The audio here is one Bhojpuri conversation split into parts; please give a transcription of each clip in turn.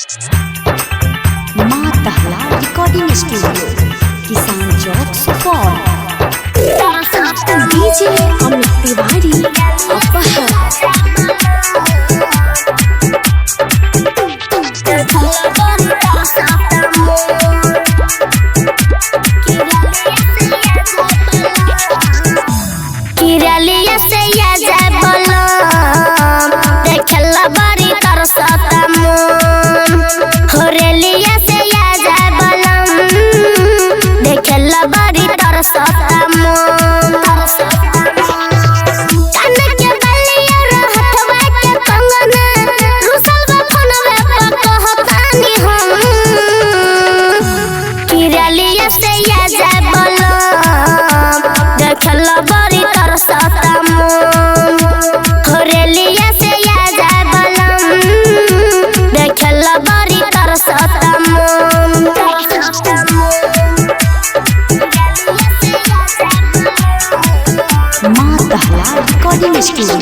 माँ दहला रिकॉर्डिंग स्टूडियो, किसान चौक, सुपौल। डीजे अमित तिवारी अपहर। किरलिया से या जाय बलम देखला बड़ी तरसता मन। होरेलिया से या जाय बलम देखला बड़ी तरसता मन। कान के बलिया रहतवा के कंगना रुसल बा फोनवे पर कहतानी हम। किरलिया से या जाय बलम देखला बड़ी तरसता मन। होरेलिया से या जाय बलम देखला बड़ी तरसता मन। माँ दहला recording studio,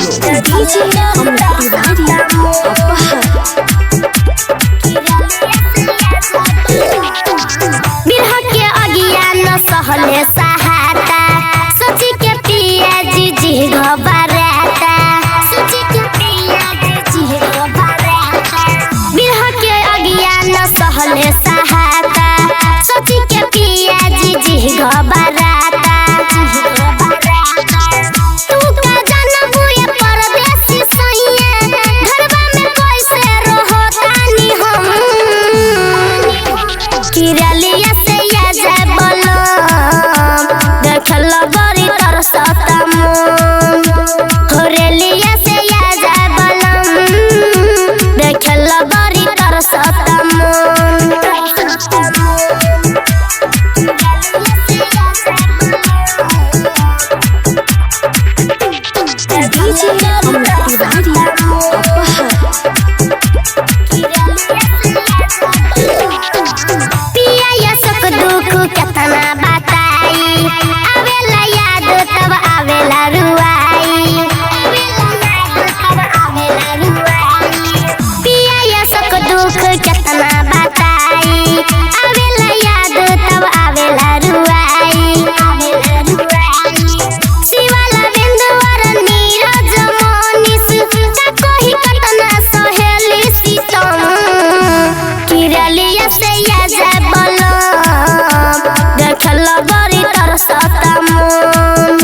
DJ Amit Tiwari अपहर। बिरह के अगिया न सहले सहाता सोची के पिया जी घबराता। सोची के पिया जी घबराता। बिरह के अगिया न सहले सहाता सोची के पिया जी घबराता। तू का जानबू ये परदेसी सैया घरवा में कैसे रहतानी हम। किरलिया से या जाय बलम देखला बड़ी तरसता मन। होरेलिया से या जाय बलम देखला बड़ी तरसता मन। डीजे अमित तिवारी अपहर। पिया या सुख दुख केतना बताई आवेला याद तब आवेला रुआई। पिया या सुख दुख केतना बताई आवेला याद तब आवेला रुआई। शिवाला बिंदुवर नीरज मोनिस का कोही कतना सहेली सीतम। किरलिया से या जाय बलम देखला बड़ी तरसता मन।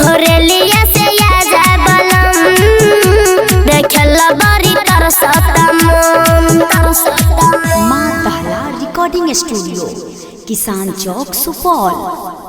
होरेलिया से या जाय बलम देखला बड़ी तरसता मन। माँ दहला रिकॉर्डिंग स्टूडियो, किसान चौक, सुपौल।